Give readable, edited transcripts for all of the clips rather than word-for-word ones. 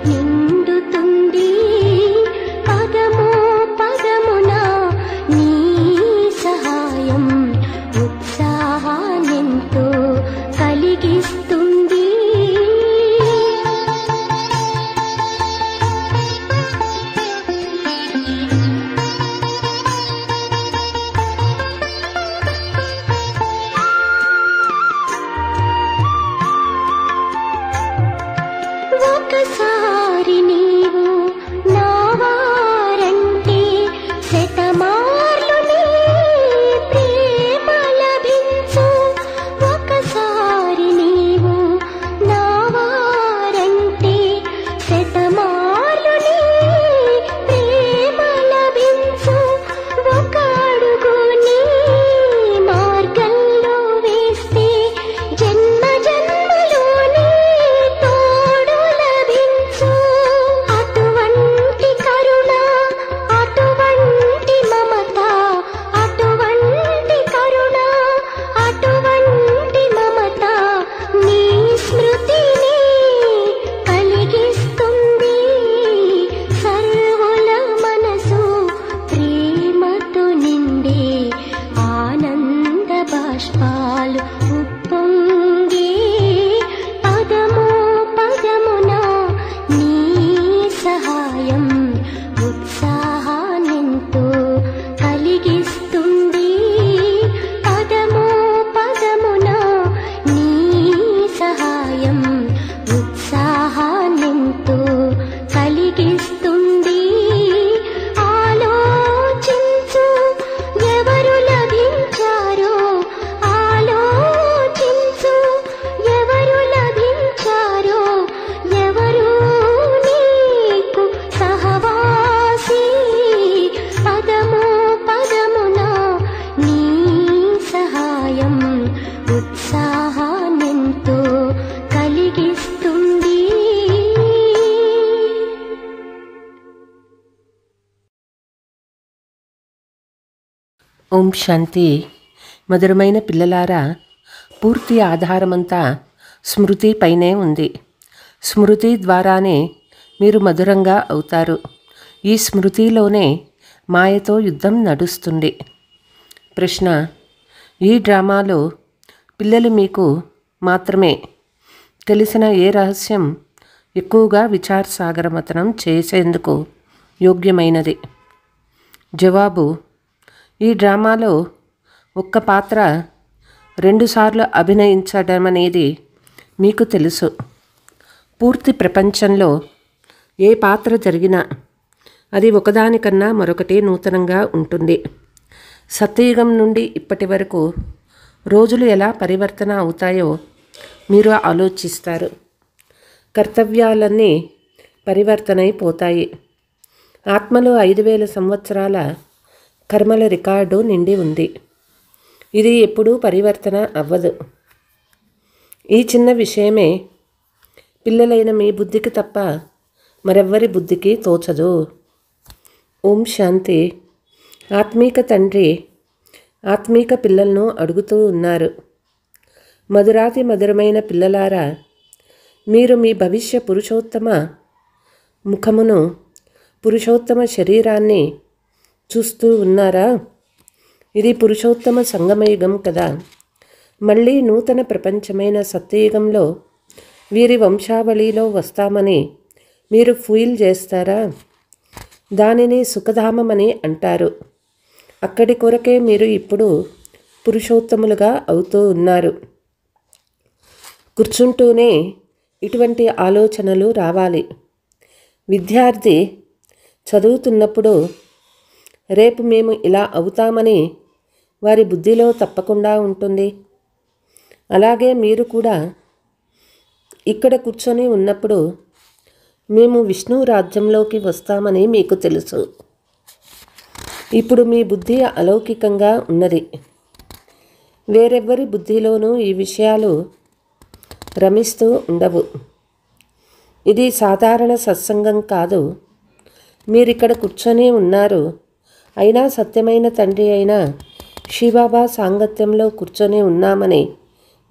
నిండుతుంది పదము పదమున నీ సహాయం ఉత్సాహాన్నెంతో కలిగిస్తుంది. ఒకసారి నీవు నా వారంటే శతమార్లు నీ ప్రేమ లభించు. ఒకసారి నీవు నా వారంటే శతమార్లు నీ ప్రేమ లభించు. ఒక అడుగు నీ మార్గంలో వేస్తే జన్మ జన్మలోనే తోడు లభించు. అటువంటి కరుణ, అటువంటి మమత, అటువంటి కరుణ, అటువంటి మమత నీ స్మృతిని కలిగిస్తుంది. సర్వుల మనసు ప్రేమతో నిండే ఆనంద బాష్పాలు ఉప్పొంగే పదము పదమున నీ సహాయం ఉత్సాహాన్నెంతో కలిగిస్తుంది. పదము పదమున నీ సహాయం ఉత్సాహాన్నెంతో కలిగిస్తుంది. ఆలోచించు ఎవరు లభించారో, ఆలోచించు ఎవరు లభించారో, ఎవరు నీకు సహవాసి. పదము పదమున నీ సహాయం ఉత్సాహాన్నెంతో కలిగిస్తుంది. ఓం శాంతి. మధురమైన పిల్లలారా, పూర్తి ఆధారమంతా స్మృతి పైనే ఉంది. స్మృతి ద్వారానే మీరు మధురంగా అవుతారు. ఈ స్మృతిలోనే మాయతో యుద్ధం నడుస్తుంది. ప్రశ్న: ఈ డ్రామాలో పిల్లలు మీకు మాత్రమే తెలిసిన ఏ రహస్యం ఎక్కువగా విచారసాగరమతనం చేసేందుకు యోగ్యమైనది? జవాబు: ఈ డ్రామాలో ఒక్క పాత్ర 2 సార్లు అభినయించడమనేది మీకు తెలుసు. పూర్తి ప్రపంచంలో ఏ పాత్ర జరిగినా అది ఒకదానికన్నా మరొకటి నూతనంగా ఉంటుంది. సత్యయుగం నుండి ఇప్పటి వరకు రోజులు ఎలా పరివర్తన అవుతాయో మీరు ఆలోచిస్తారు. కర్తవ్యాలన్నీ పరివర్తనైపోతాయి. ఆత్మలో 5000 సంవత్సరాల కర్మల రికార్డు నిండి ఉంది. ఇది ఎప్పుడూ పరివర్తన అవ్వదు. ఈ చిన్న విషయమే పిల్లలైన మీ బుద్ధికి తప్ప మరెవ్వరి బుద్ధికి తోచదు. ఓం శాంతి. ఆత్మీక తండ్రి ఆత్మీక పిల్లలను అడుగుతూ ఉన్నారు. మధురాతి మధురమైన పిల్లలారా, మీరు మీ భవిష్య పురుషోత్తమ ముఖమును, పురుషోత్తమ శరీరాన్ని చూస్తూ ఉన్నారా? ఇది పురుషోత్తమ సంగమయుగం కదా. మళ్ళీ నూతన ప్రపంచమైన సత్యయుగంలో వీరి వంశావళిలో వస్తామని మీరు ఫీల్ చేస్తారా? దానిని సుఖధామమని అంటారు. అక్కడి కొరకే మీరు ఇప్పుడు పురుషోత్తములుగా అవుతూ ఉన్నారు. కూర్చుంటూనే ఇటువంటి ఆలోచనలు రావాలి. విద్యార్థి చదువుతున్నప్పుడు రేపు మేము ఇలా అవుతామని వారి బుద్ధిలో తప్పకుండా ఉంటుంది. అలాగే మీరు కూడా ఇక్కడ కూర్చొని ఉన్నప్పుడు మేము విష్ణు రాజ్యంలోకి వస్తామని మీకు తెలుసు. ఇప్పుడు మీ బుద్ధి అలౌకికంగా ఉన్నది. వేరెవ్వరి బుద్ధిలోనూ ఈ విషయాలు రమిస్తూ ఉండవు. ఇది సాధారణ సత్సంగం కాదు. మీరిక్కడ కూర్చొని ఉన్నారు, అయినా సత్యమైన తండ్రి అయిన శివబాబా సాంగత్యంలో కూర్చొని ఉన్నామని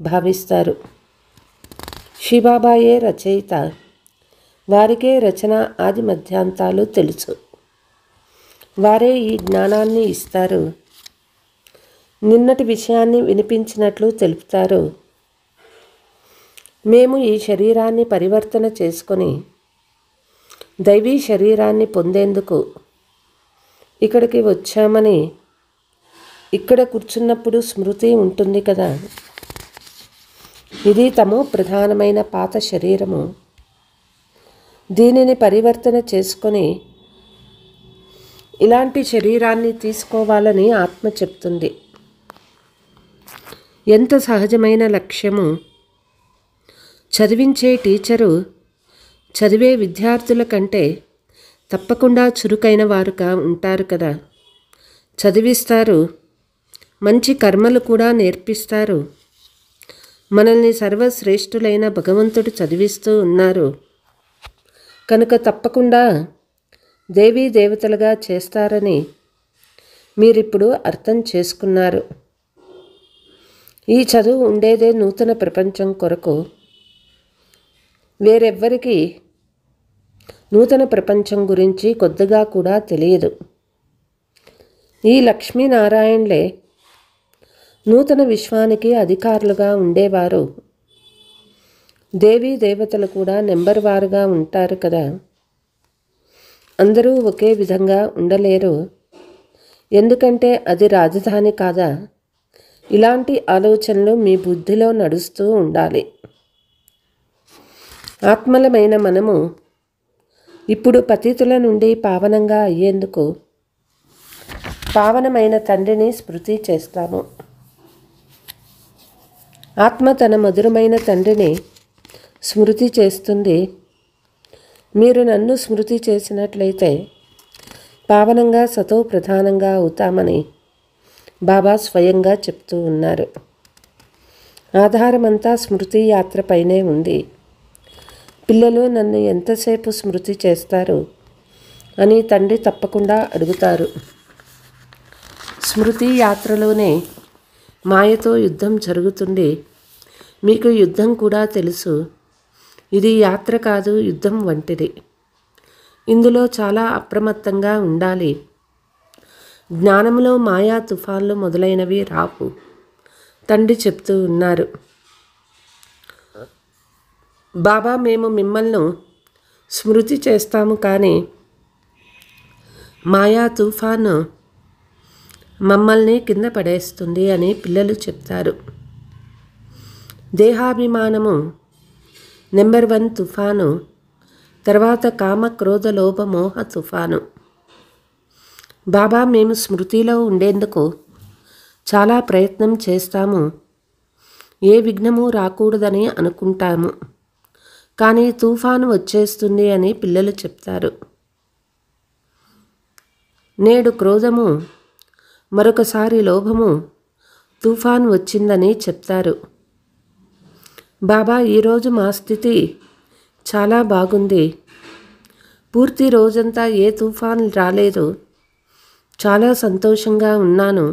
భావిస్తారు. శివబాబాయే రచయిత. వారికే రచన ఆది మధ్యాంతాలు తెలుసు. వారే ఈ జ్ఞానాన్ని ఇస్తారు. నిన్నటి విషయాన్ని వినిపించినట్లు తెలుపుతారు. మేము ఈ శరీరాన్ని పరివర్తన చేసుకొని దైవీ శరీరాన్ని పొందేందుకు ఇక్కడికి వచ్చామని ఇక్కడ కూర్చున్నప్పుడు స్మృతి ఉంటుంది కదా. ఇది తమో ప్రధానమైన పాత శరీరము. దీనిని పరివర్తన చేసుకొని ఇలాంటి శరీరాన్ని తీసుకోవాలని ఆత్మ చెప్తుంది. ఎంత సహజమైన లక్ష్యము. చదివించే టీచరు చదివే విద్యార్థుల కంటే తప్పకుండా చురుకైన వారుగా ఉంటారు కదా. చదివిస్తారు, మంచి కర్మలు కూడా నేర్పిస్తారు. మనల్ని సర్వశ్రేష్ఠులైన భగవంతుడు చదివిస్తూ ఉన్నారు కనుక తప్పకుండా దేవీ దేవతలుగా చేస్తారని మీరిప్పుడు అర్థం చేసుకున్నారు. ఈ చదువు ఉండేదే నూతన ప్రపంచం కొరకు. వేరెవ్వరికి నూతన ప్రపంచం గురించి కొద్దిగా కూడా తెలియదు. ఈ లక్ష్మీనారాయణలే నూతన విశ్వానికి అధికారులుగా ఉండేవారు. దేవీ దేవతలు కూడా నెంబర్ వారుగా ఉంటారు కదా. అందరూ ఒకే విధంగా ఉండలేరు. ఎందుకంటే అది రాజధాని కాదా. ఇలాంటి ఆలోచనలు మీ బుద్ధిలో నడుస్తూ ఉండాలి. ఆత్మలమైన మనము ఇప్పుడు పతితుల నుండి పావనంగా అయ్యేందుకు పావనమైన తండ్రిని స్మృతి చేస్తాము. ఆత్మ తన మధురమైన తండ్రిని స్మృతి చేస్తుంది. మీరు నన్ను స్మృతి చేసినట్లయితే పావనంగా సతో ప్రధానంగా అవుతామని బాబా స్వయంగా చెప్తూ ఉన్నారు. ఆధారమంతా స్మృతి యాత్రపైనే ఉంది. పిల్లలు నన్ను ఎంతసేపు స్మృతి చేస్తారు అని తండ్రి తప్పకుండా అడుగుతారు. స్మృతి యాత్రలోనే మాయతో యుద్ధం జరుగుతుంది. మీకు యుద్ధం కూడా తెలుసు. ఇది యాత్ర కాదు, యుద్ధం వంటిది. ఇందులో చాలా అప్రమత్తంగా ఉండాలి. జ్ఞానంలో మాయా తుఫాన్లు మొదలైనవి రావు తండ్రి చెప్తూ ఉన్నారు. బాబా మేము మిమ్మల్ని స్మృతి చేస్తాము కానీ మాయా తుఫాను మమ్మల్ని కింద పడేస్తుంది అని పిల్లలు చెప్తారు. దేహాభిమానము నెంబర్ 1 తుఫాను, తర్వాత కామ క్రోధ లోభ మోహ తుఫాను. బాబా మేము స్మృతిలో ఉండేందుకు చాలా ప్రయత్నం చేస్తాము. ఏ విఘ్నము రాకూడదని అనుకుంటాము కానీ తుఫాను వచ్చేస్తుంది అని పిల్లలు చెప్తారు. నేడు క్రోధము, మరొకసారి లోభము తుఫాను వచ్చిందని చెప్తారు. బాబా ఈరోజు మా స్థితి చాలా బాగుంది. పూర్తి రోజంతా ఏ తుఫాను రాలేదు. చాలా సంతోషంగా ఉన్నాను.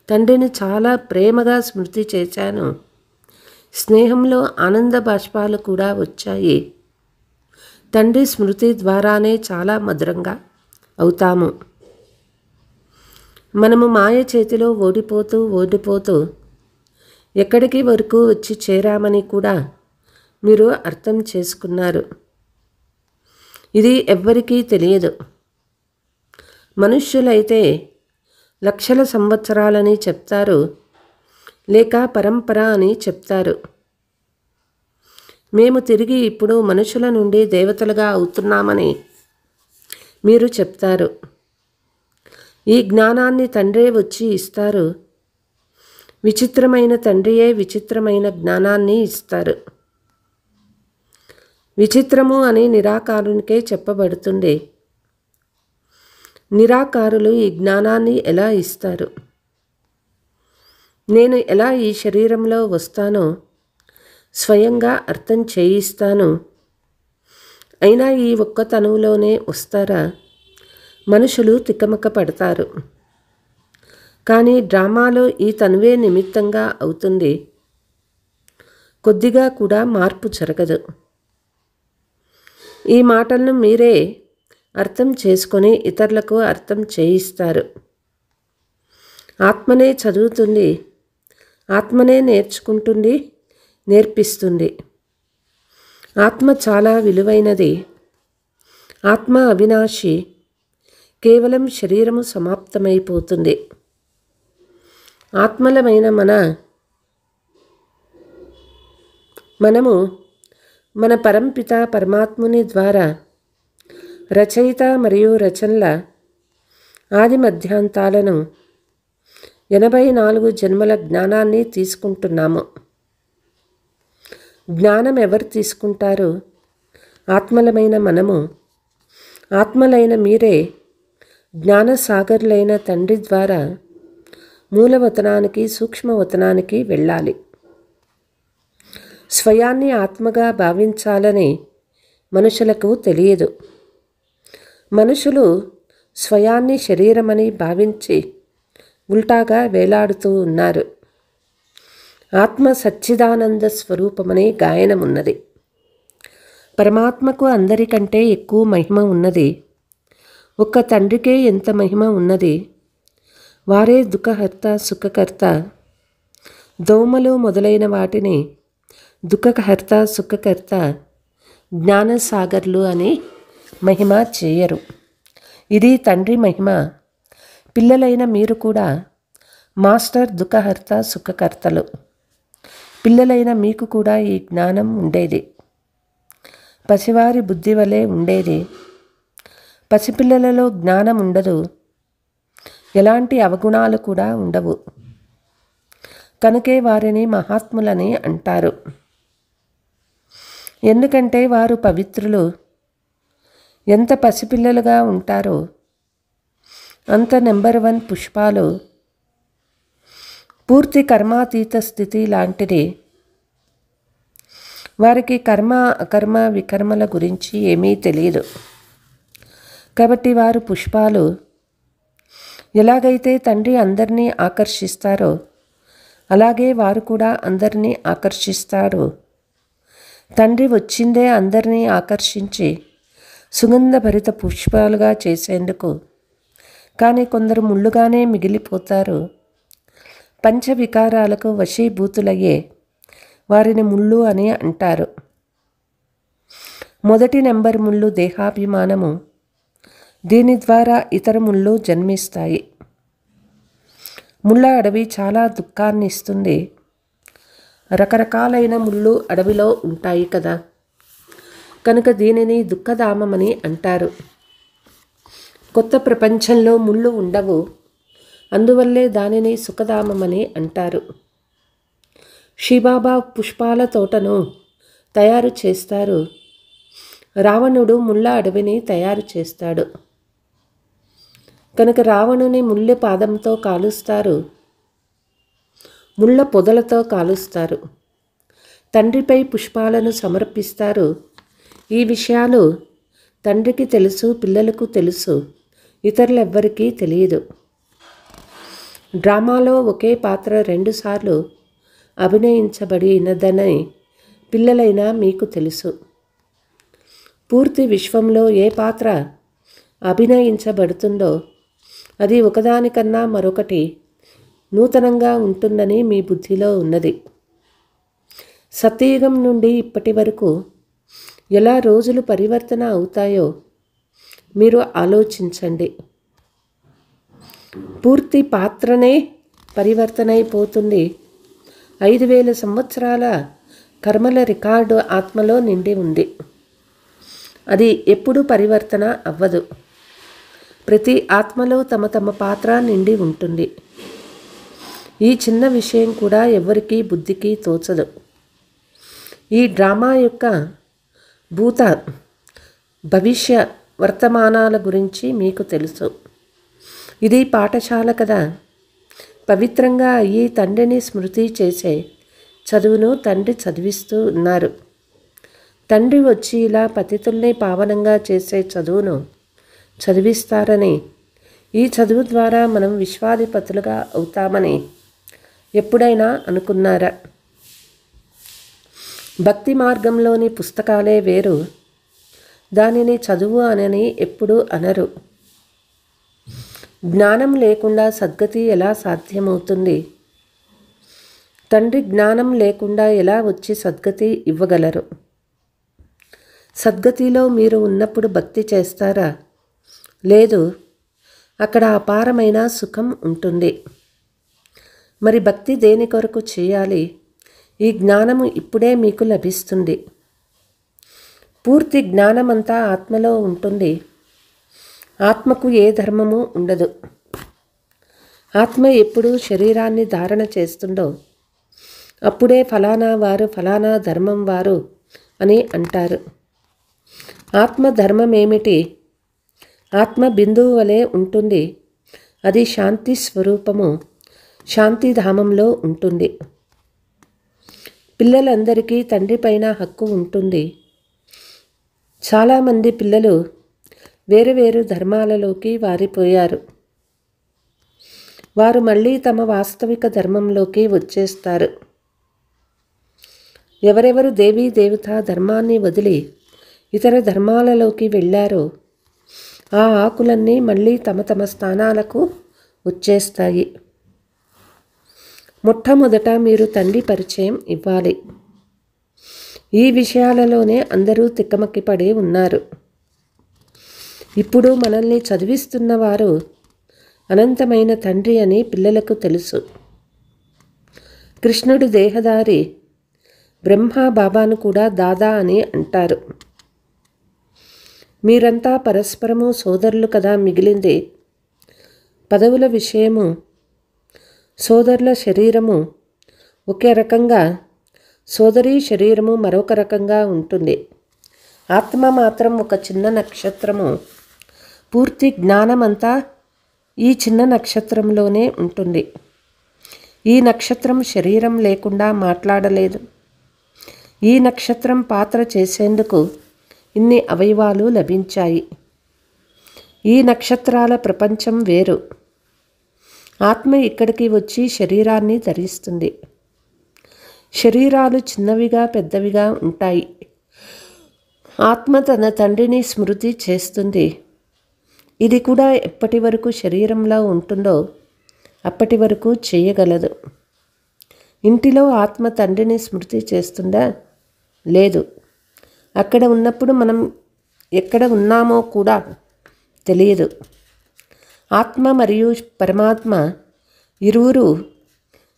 తండ్రిని చాలా ప్రేమగా స్మృతి చేశాను. స్నేహంలో ఆనంద బాష్పాలు కూడా వచ్చాయి. తండ్రి స్మృతి ద్వారానే చాలా మధురంగా అవుతాము. మనము మాయ చేతిలో ఓడిపోతూ ఎక్కడికి వరకు వచ్చి చేరామని కూడా మీరు అర్థం చేసుకున్నారు. ఇది ఎవ్వరికీ తెలియదు. మనుష్యులైతే లక్షల సంవత్సరాలని చెప్తారు, లేక పరంపర అని చెప్తారు. మేము తిరిగి ఇప్పుడు మనుషుల నుండి దేవతలుగా అవుతున్నామని మీరు చెప్తారు. ఈ జ్ఞానాన్ని తండ్రే వచ్చి ఇస్తారు. విచిత్రమైన తండ్రియే విచిత్రమైన జ్ఞానాన్ని ఇస్తారు. విచిత్రము అని నిరాకారునికే చెప్పబడుతుంది. నిరాకారులు ఈ జ్ఞానాన్ని ఎలా ఇస్తారు? నేను ఎలా ఈ శరీరంలో వస్తానో స్వయంగా అర్థం చేయిస్తాను. అయినా ఈ ఒక్క తనువులోనే వస్తారా? మనుషులు తికమక పడతారు. కానీ డ్రామాలో ఈ తనువే నిమిత్తంగా అవుతుంది. కొద్దిగా కూడా మార్పు జరగదు. ఈ మాటలను మీరే అర్థం చేసుకొని ఇతరులకు అర్థం చేయిస్తారు. ఆత్మనే చదువుతుంది, ఆత్మనే నేర్చుకుంటుంది, నేర్పిస్తుంది. ఆత్మ చాలా విలువైనది. ఆత్మ అవినాశి. కేవలం శరీరము సమాప్తమైపోతుంది. ఆత్మలమైన మనము మన పరంపిత పరమాత్ముని ద్వారా రచయిత మరియు రచనల ఆది మధ్యాంతాలను 84 జన్మల జ్ఞానాన్ని తీసుకుంటున్నాము. జ్ఞానం ఎవరు తీసుకుంటారు? ఆత్మలమైన మనము. ఆత్మలైన మీరే జ్ఞానసాగరులైన తండ్రి ద్వారా మూలవతనానికి, సూక్ష్మవతనానికి వెళ్ళాలి. స్వయాన్ని ఆత్మగా భావించాలని మనుషులకు తెలియదు. మనుషులు స్వయాన్ని శరీరమని భావించి ఉల్టాగా వేలాడుతూ ఉన్నారు. ఆత్మ సచ్చిదానంద స్వరూపమనే గాయనమున్నది. పరమాత్మకు అందరికంటే ఎక్కువ మహిమ ఉన్నది. ఒక్క తండ్రికే ఎంత మహిమ ఉన్నది. వారే దుఃఖహర్త, సుఖకర్త. దోమలు మొదలైన వాటిని దుఃఖహర్త, సుఖకర్త, జ్ఞానసాగర్లు అని మహిమ చేయరు. ఇది తండ్రి మహిమ. పిల్లలైన మీరు కూడా మాస్టర్ దుఃఖహర్త, సుఖకర్తలు. పిల్లలైన మీకు కూడా ఈ జ్ఞానం ఉండేది. పసివారి బుద్ధి వలె ఉండేది. పసిపిల్లలలో జ్ఞానం ఉండదు. ఎలాంటి అవగుణాలు కూడా ఉండవు. కనుకే వారిని మహాత్ములని అంటారు. ఎందుకంటే వారు పవిత్రులు. ఎంత పసిపిల్లలుగా ఉంటారో అంత నెంబర్ 1 పుష్పాలు. పూర్తి కర్మాతీత స్థితి లాంటిది. వారికి కర్మ, అకర్మ, వికర్మల గురించి ఏమీ తెలియదు. కాబట్టి వారు పుష్పాలు. ఎలాగైతే తండ్రి అందరినీ ఆకర్షిస్తారో అలాగే వారు కూడా అందరినీ ఆకర్షిస్తారు. తండ్రి వచ్చిందే అందరినీ ఆకర్షించి సుగంధభరిత పుష్పాలుగా చేసేందుకు. కానీ కొందరు ముళ్ళుగానే మిగిలిపోతారు. పంచవికారాలకు వశీభూతులయ్యే వారిని ముళ్ళు అని అంటారు. మొదటి నెంబర్ ముళ్ళు దేహాభిమానము. దీని ద్వారా ఇతర ముళ్ళు జన్మిస్తాయి. ముళ్ళ అడవి చాలా దుఃఖాన్ని ఇస్తుంది. రకరకాలైన ముళ్ళు అడవిలో ఉంటాయి కదా, కనుక దీనిని దుఃఖధామమని అంటారు. కొత్త ప్రపంచంలో ముళ్ళు ఉండవు. అందువల్లే దానిని సుఖధామమని అంటారు. శివబాబా పుష్పాల తోటను తయారు చేస్తారు. రావణుడు ముళ్ళ అడవిని తయారు చేస్తాడు. కనుక రావణుని ముళ్ళ పాదంతో కాలుస్తారు, ముళ్ళ పొదలతో కాలుస్తారు. తండ్రిపై పుష్పాలను సమర్పిస్తారు. ఈ విషయాలు తండ్రికి తెలుసు, పిల్లలకు తెలుసు, ఇతరులెవ్వరికీ తెలియదు. డ్రామాలో ఒకే పాత్ర 2 సార్లు అభినయించబడినదని పిల్లలైనా మీకు తెలుసు. పూర్తి విశ్వంలో ఏ పాత్ర అభినయించబడుతుందో అది ఒకదానికన్నా మరొకటి నూతనంగా ఉంటుందని మీ బుద్ధిలో ఉన్నది. సత్యయుగం నుండి ఇప్పటి వరకు ఎలా రోజులు పరివర్తన అవుతాయో మీరు ఆలోచించండి. పూర్తి పాత్రనే పరివర్తన అయిపోతుంది. 5000 సంవత్సరాల కర్మల రికార్డు ఆత్మలో నిండి ఉంది. అది ఎప్పుడూ పరివర్తన అవ్వదు. ప్రతి ఆత్మలో తమ తమ పాత్ర నిండి ఉంటుంది. ఈ చిన్న విషయం కూడా ఎవరికీ బుద్ధికి తోచదు. ఈ డ్రామా యొక్క భూత, భవిష్య, వర్తమానాల గురించి మీకు తెలుసు. ఇది పాఠశాల కదా. పవిత్రంగా అయ్యి తండ్రిని స్మృతి చేసే చదువును తండ్రి చదివిస్తూ ఉన్నారు. తండ్రి వచ్చి ఇలా పతితుల్ని పావనంగా చేసే చదువును చదివిస్తారని, ఈ చదువు ద్వారా మనం విశ్వాధిపతులుగా అవుతామని ఎప్పుడైనా అనుకున్నారా? భక్తి మార్గంలోని పుస్తకాలే వేరు, దానిని చదువు అనని ఎప్పుడూ అనరు. జ్ఞానం లేకుండా సద్గతి ఎలా సాధ్యమవుతుంది? తండ్రి జ్ఞానం లేకుండా ఎలా వచ్చి సద్గతి ఇవ్వగలరు? సద్గతిలో మీరు ఉన్నప్పుడు భక్తి చేస్తారా? లేదు. అక్కడ అపారమైన సుఖం ఉంటుంది. మరి భక్తి దేని కొరకు చేయాలి? ఈ జ్ఞానము ఇప్పుడే మీకు లభిస్తుంది. పూర్తి జ్ఞానమంతా ఆత్మలో ఉంటుంది. ఆత్మకు ఏ ధర్మము ఉండదు. ఆత్మ ఎప్పుడు శరీరాన్ని ధారణ చేస్తుందో అప్పుడే ఫలానా వారు ఫలానా ధర్మం వారు అని అంటారు. ఆత్మ ధర్మం ఏమిటి? ఆత్మ బిందువు వలె ఉంటుంది. అది శాంతి స్వరూపము, శాంతిధామంలో ఉంటుంది. పిల్లలందరికీ తండ్రి పైన హక్కు ఉంటుంది. చాలామంది పిల్లలు వేరు వేరు ధర్మాలలోకి వారిపోయారు. వారు మళ్ళీ తమ వాస్తవిక ధర్మంలోకి వచ్చేస్తారు. ఎవరెవరు దేవీ దేవతా ధర్మాన్ని వదిలి ఇతర ధర్మాలలోకి వెళ్ళారో ఆ ఆకులన్నీ మళ్ళీ తమ తమ స్థానాలకు వచ్చేస్తాయి. మొట్టమొదట మీరు తండ్రి పరిచయం ఇవ్వాలి. ఈ విషయాలలోనే అందరూ తిక్కమక్కిపడి ఉన్నారు. ఇప్పుడు మనల్ని చదివిస్తున్నవారు అనంతమైన తండ్రి అని పిల్లలకు తెలుసు. కృష్ణుడు దేహదారి, బ్రహ్మ బాబాను కూడా దాదా అని అంటారు. మీరంతా పరస్పరము సోదరులు కదా. మిగిలింది పదవుల విషయము. సోదరుల శరీరము ఒకే రకంగా, సోదరి శరీరము మరొక రకంగా ఉంటుంది. ఆత్మ మాత్రం ఒక చిన్న నక్షత్రము. పూర్తి జ్ఞానమంతా ఈ చిన్న నక్షత్రంలోనే ఉంటుంది. ఈ నక్షత్రం శరీరం లేకుండా మాట్లాడలేదు. ఈ నక్షత్రం పాత్ర చేసేందుకు ఇన్ని అవయవాలు లభించాయి. ఈ నక్షత్రాల ప్రపంచం వేరు. ఆత్మ ఇక్కడికి వచ్చి శరీరాన్ని ధరిస్తుంది. శరీరాలు చిన్నవిగా పెద్దవిగా ఉంటాయి. ఆత్మ తన తండ్రిని స్మృతి చేస్తుంది. ఇది కూడా ఎప్పటి వరకు శరీరంలో ఉంటుందో అప్పటి వరకు చేయగలదు. ఇంటిలో ఆత్మ తండ్రిని స్మృతి చేస్తుందా? లేదు. అక్కడ ఉన్నప్పుడు మనం ఎక్కడ ఉన్నామో కూడా తెలియదు. ఆత్మ మరియు పరమాత్మ ఇరువురు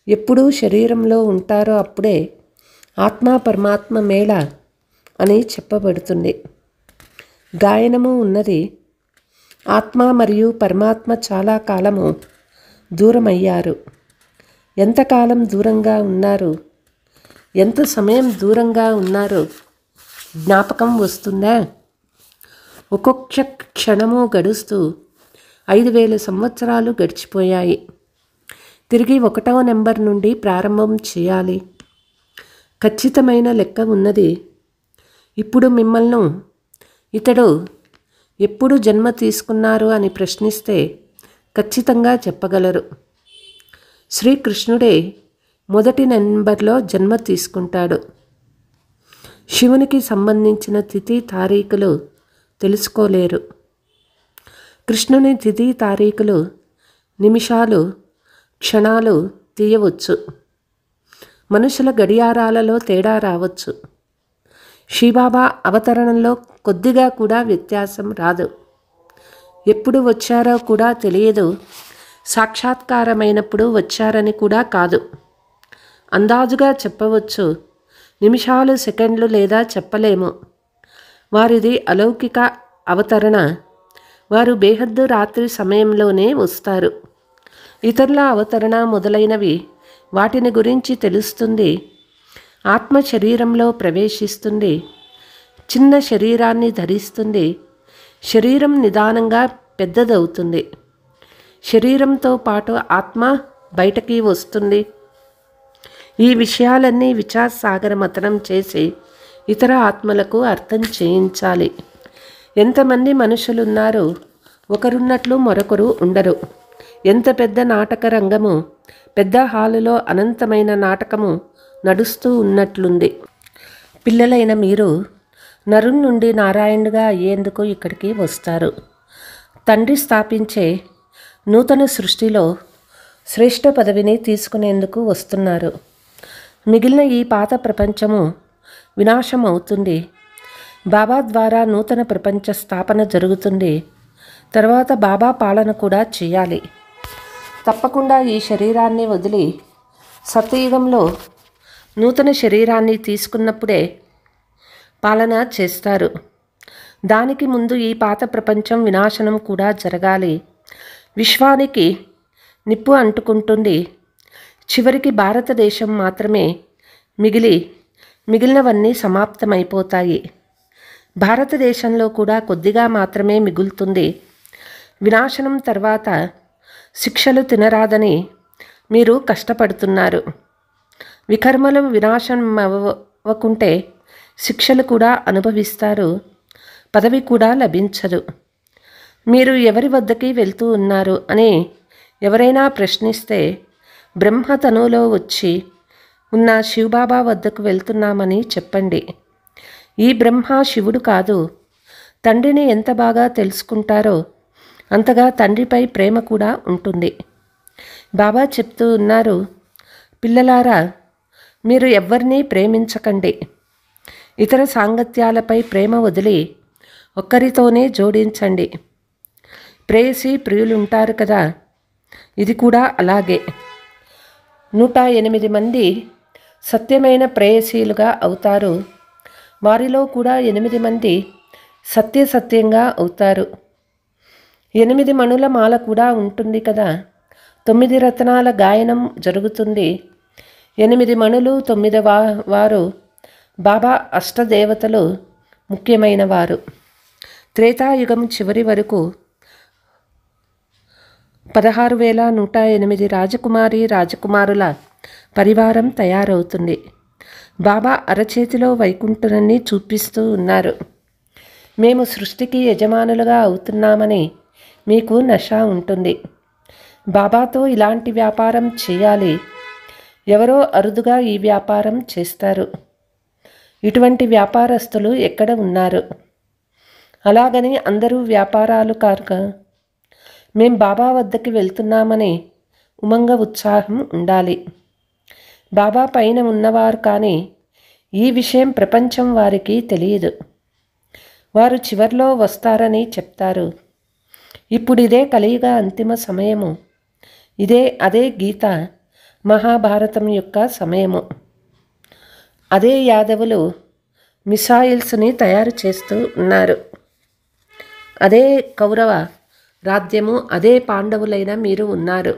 ఎప్పుడూ శరీరంలో ఉంటారో అప్పుడే ఆత్మ పరమాత్మ మేళ అని చెప్పబడుతుంది. గాయనము ఉన్నది. ఆత్మ మరియు పరమాత్మ చాలా కాలము దూరమయ్యారు. ఎంతకాలం దూరంగా ఉన్నారు? ఎంత సమయం దూరంగా ఉన్నారు? జ్ఞాపకం వస్తుందా? ఒక్కొక్క క్షణము గడుస్తూ 5000 సంవత్సరాలు గడిచిపోయాయి. తిరిగి 1వ నెంబర్ నుండి ప్రారంభం చేయాలి. ఖచ్చితమైన లెక్క ఉన్నది. ఇప్పుడు మిమ్మల్ని ఇతడు ఎప్పుడు జన్మ తీసుకున్నారు అని ప్రశ్నిస్తే ఖచ్చితంగా చెప్పగలరు. శ్రీకృష్ణుడే మొదటి నెంబర్లో జన్మ తీసుకుంటాడు. శివునికి సంబంధించిన తిథి తారీఖులు తెలుసుకోలేరు. కృష్ణుని తిథి తారీఖులు, నిమిషాలు, క్షణాలు తీయవచ్చు. మనుషుల గడియారాలలో తేడా రావచ్చు. శివబాబా అవతరణలో కొద్దిగా కూడా వ్యత్యాసం రాదు. ఎప్పుడు వచ్చారో కూడా తెలియదు. సాక్షాత్కారమైనప్పుడు వచ్చారని కూడా కాదు. అందాజుగా చెప్పవచ్చు. నిమిషాలు, సెకండ్లు లేదా చెప్పలేము. వారిది అలౌకిక అవతరణ. వారు బేహద్దు రాత్రి సమయంలోనే వస్తారు. ఇతరుల అవతరణ మొదలైనవి వాటిని గురించి తెలుస్తుంది. ఆత్మ శరీరంలో ప్రవేశిస్తుంది. చిన్న శరీరాన్ని ధరిస్తుంది. శరీరం నిదానంగా పెద్దదవుతుంది. శరీరంతో పాటు ఆత్మ బయటకి వస్తుంది. ఈ విషయాలన్నీ విచార సాగర మథనం చేసి ఇతర ఆత్మలకు అర్థం చేయించాలి. ఎంతమంది మనుషులున్నారు? ఒకరున్నట్లు మరొకరు ఉండరు. ఎంత పెద్ద నాటక రంగము, పెద్ద హాలులో అనంతమైన నాటకము నడుస్తూ ఉన్నట్లుంది. పిల్లలైన మీరు నరుని నుండి నారాయణుడిగా అయ్యేందుకు ఇక్కడికి వస్తారు. తండ్రి స్థాపించే నూతన సృష్టిలో శ్రేష్ఠ పదవిని తీసుకునేందుకు వస్తున్నారు. మిగిలిన ఈ పాత ప్రపంచము వినాశం అవుతుంది. బాబా ద్వారా నూతన ప్రపంచ స్థాపన జరుగుతుంది. తర్వాత బాబా పాలన కూడా చేయాలి. తప్పకుండా ఈ శరీరాన్ని వదిలి సత్యయుగంలో నూతన శరీరాన్ని తీసుకున్నప్పుడే పాలన చేస్తారు. దానికి ముందు ఈ పాత ప్రపంచం వినాశనం కూడా జరగాలి. విశ్వానికి నిప్పు అంటుకుంటుంది. చివరికి భారతదేశం మాత్రమే మిగిలినవన్నీ సమాప్తమైపోతాయి. భారతదేశంలో కూడా కొద్దిగా మాత్రమే మిగులుతుంది. వినాశనం తర్వాత శిక్షలు తినరాదని మీరు కష్టపడుతున్నారు. వికర్మలు వినాశనం అవ్వకుంటే శిక్షలు కూడా అనుభవిస్తారు. పదవి కూడా లభించదు. మీరు ఎవరి వద్దకి వెళ్తూ ఉన్నారు అని ఎవరైనా ప్రశ్నిస్తే బ్రహ్మతనులో వచ్చి ఉన్న శివబాబా వద్దకు వెళ్తున్నామని చెప్పండి. ఈ బ్రహ్మ శివుడు కాదు. తండ్రిని ఎంత బాగా తెలుసుకుంటారో అంతగా తండ్రిపై ప్రేమ కూడా ఉంటుంది. బాబా చెప్తూ ఉన్నారు, పిల్లలారా, మీరు ఎవ్వరినీ ప్రేమించకండి. ఇతర సాంగత్యాలపై ప్రేమ వదిలి ఒక్కరితోనే జోడించండి. ప్రేయసి ప్రియులుంటారు కదా, ఇది కూడా అలాగే. 108 మంది సత్యమైన ప్రేయసీలుగా అవుతారు. వారిలో కూడా 8 మంది సత్యంగా అవుతారు. 8 మణుల మాల కూడా ఉంటుంది కదా. 9 రత్నాల గాయనం జరుగుతుంది. 8 మణులు 9 వారు బాబా అష్టదేవతలు ముఖ్యమైన వారు. త్రేతాయుగం చివరి వరకు 16,108 రాజకుమారుల పరివారం తయారవుతుంది. బాబా అరచేతిలో వైకుంఠాన్ని చూపిస్తూ ఉన్నారు. మేము సృష్టికి యజమానులుగా అవుతున్నామని మీకు నష ఉంటుంది. బాబాతో ఇలాంటి వ్యాపారం చేయాలి. ఎవరో అరుదుగా ఈ వ్యాపారం చేస్తారు. ఇటువంటి వ్యాపారస్తులు ఎక్కడ ఉన్నారు? అలాగని అందరూ వ్యాపారాలు కాక మేం బాబా వద్దకి వెళ్తున్నామని ఉమంగ ఉత్సాహం ఉండాలి. బాబా పైన ఉన్నవారు కానీ ఈ విషయం ప్రపంచం వారికి తెలియదు. వారు చివర్లో వస్తారని చెప్తారు. ఇప్పుడు ఇదే కలియుగ అంతిమ సమయము. అదే గీత మహాభారతం యొక్క సమయము. అదే యాదవులు మిసైల్స్ని తయారు చేస్తూ ఉన్నారు. అదే కౌరవ రాజ్యము, అదే పాండవులైన మీరు ఉన్నారు.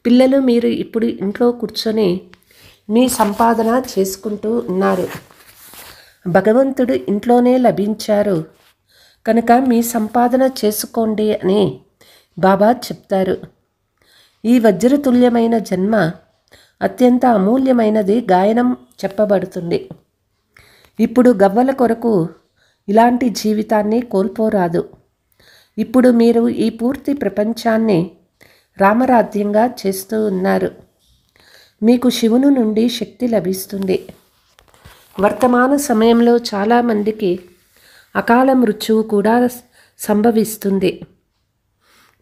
పిల్లలు, మీరు ఇప్పుడు ఇంట్లో కూర్చొని మీ సంపాదన చేసుకుంటూ ఉన్నారు. భగవంతుడు ఇంట్లోనే లభించారు కనుక మీ సంపాదన చేసుకోండి అని బాబా చెప్తారు. ఈ వజ్రతుల్యమైన జన్మ అత్యంత అమూల్యమైనది గాయనం చెప్పబడుతుంది. ఇప్పుడు గవ్వల కొరకు ఇలాంటి జీవితాన్ని కోల్పోరాదు. ఇప్పుడు మీరు ఈ పూర్తి ప్రపంచాన్ని రామరాజ్యంగా చేస్తూ ఉన్నారు. మీకు శివుని నుండి శక్తి లభిస్తుంది. వర్తమాన సమయంలో చాలామందికి అకాల మృత్యువు కూడా సంభవిస్తుంది.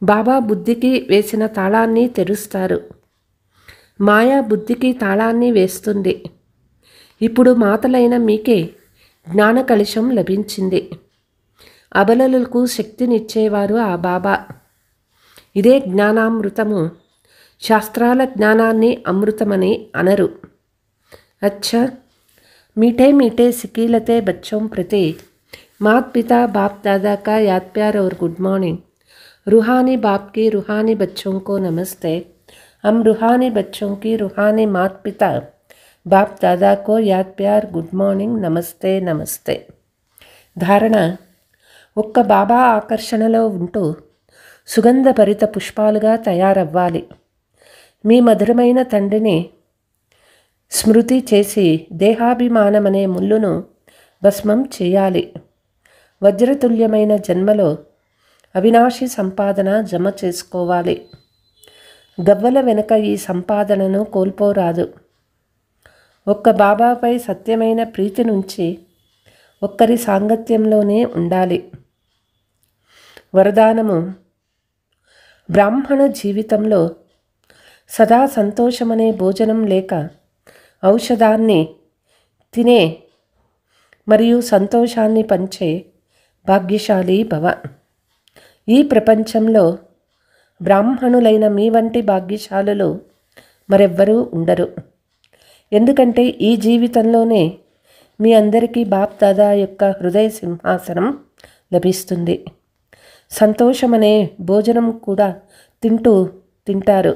బాబా బుద్ధికి వేసిన తాళాన్ని తెరుస్తారు. మాయా బుద్ధికి తాళాన్ని వేస్తుంది. ఇప్పుడు మాతలైన మీకే జ్ఞాన కలశం లభించింది. అబలలకు శక్తినిచ్చేవారు ఆ బాబా. ఇదే జ్ఞానామృతము. శాస్త్రాల జ్ఞానాన్ని అమృతమని అనరు. అచ్చా, मीठे मीठे सिकीलते बच्चों प्रति मात पिता बाप दादा का याद प्यार और गुड मॉर्निंग. रूहानी बाप की रूहानी बच्चों को नमस्ते. हम रूहानी बच्चों की रूहानी मात पिता बाप दादा को याद प्यार गुड मॉर्निंग नमस्ते नमस्ते. ధారణ: ఒక్క బాబా ఆకర్షణలో ఉంటూ సుగంధభరిత పుష్పాలుగా తయారవ్వాలి. మీ మధురమైన తండ్రిని స్మృతి చేసి దేహాభిమానమనే ముళ్ళును భస్మం చేయాలి. వజ్రతుల్యమైన జన్మలో అవినాశి సంపాదన జమ చేసుకోవాలి. గవ్వల వెనుక ఈ సంపాదనను కోల్పోరాదు. ఒక్క బాబాపై సత్యమైన ప్రీతి నుంచి ఒక్కరి సాంగత్యంలోనే ఉండాలి. వరదానము: బ్రాహ్మణ జీవితంలో సదా సంతోషమనే భోజనం లేక ఔషధాన్ని తినే మరియు సంతోషాన్ని పంచే భాగ్యశాలి భవ. ఈ ప్రపంచంలో బ్రాహ్మణులైన మీ వంటి భాగ్యశాలులు మరెవ్వరూ ఉండరు. ఎందుకంటే ఈ జీవితంలోనే మీ అందరికీ బాప్ దాదా యొక్క హృదయ సింహాసనం లభిస్తుంది. సంతోషమనే భోజనం కూడా తింటారు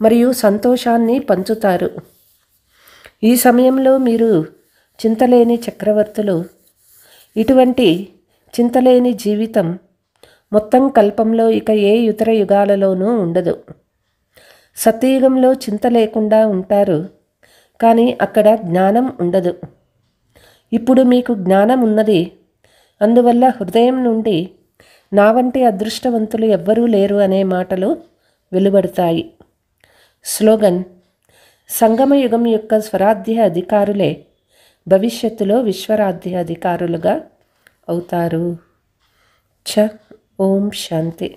మరియు సంతోషాన్ని పంచుతారు. ఈ సమయంలో మీరు చింతలేని చక్రవర్తులు. ఇటువంటి చింతలేని జీవితం మొత్తం కల్పంలో ఇక ఏ ఇతర యుగాలలోనూ ఉండదు. సత్యయుగంలో చింత లేకుండా ఉంటారు, కానీ అక్కడ జ్ఞానం ఉండదు. ఇప్పుడు మీకు జ్ఞానం ఉన్నది, అందువల్ల హృదయం నుండి నా వంటి అదృష్టవంతులు ఎవ్వరూ లేరు అనే మాటలు వెలువడతాయి. స్లోగన్: సంగమయుగం యొక్క స్వరాధ్య అధికారులే భవిష్యత్తులో విశ్వరాధ్య అధికారులుగా అవుతారు. ఓం శాంతి.